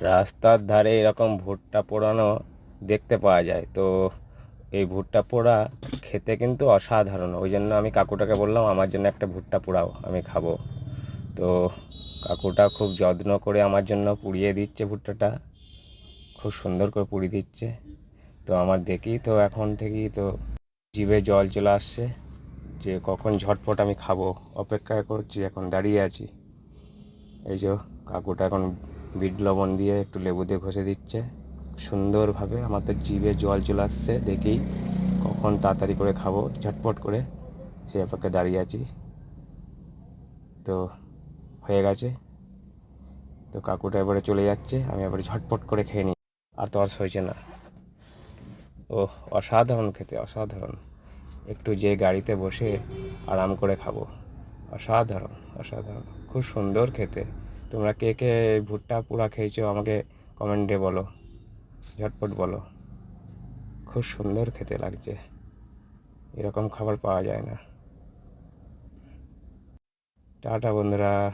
রাস্তার ধারে এরকম ভুট্টা পোড়ানো দেখতে পাওয়া যায়। তো এই ভুট্টা পোড়া খেতে কিন্তু অসাধারণ। ওই জন্য আমি কাকুটাকে বললাম আমার জন্য একটা ভুট্টা পোড়াও, আমি খাবো। তো কাকুটা খুব যত্ন করে আমার জন্য পুড়িয়ে দিচ্ছে ভুট্টাটা, খুব সুন্দর করে পুড়িয়ে দিচ্ছে। তো আমার দেখি তো এখন থেকেই তো জিভে জল চলে আসছে যে কখন ঝটপট আমি খাবো। অপেক্ষা করছি, এখন দাঁড়িয়ে আছি। এই যে কাকুটা এখন বিট লবণ দিয়ে একটু লেবু দিয়ে ঘষে দিচ্ছে সুন্দরভাবে। আমার তো জিভে জল চলে আসছে দেখেই, কখন তাড়াতাড়ি করে খাবো ঝটপট করে, সে অপেক্ষায় দাঁড়িয়ে আছি। তো হয়ে গেছে। তো কাকুটা এবারে চলে যাচ্ছে, আমি এবারে ঝটপট করে খেয়ে নিই। আর তো আর হয়েছে না। ও অসাধারণ খেতে, অসাধারণ। একটু যে গাড়িতে বসে আরাম করে খাবো, অসাধারণ অসাধারণ, খুব সুন্দর খেতে। তোমরা কে কে ভুট্টা পোড়া খেয়েছো আমাকে কমেন্টে বলো, ঝটপট বলো। খুব সুন্দর খেতে লাগছে, এরকম খাবার পাওয়া যায় না। টাটা বন্ধুরা।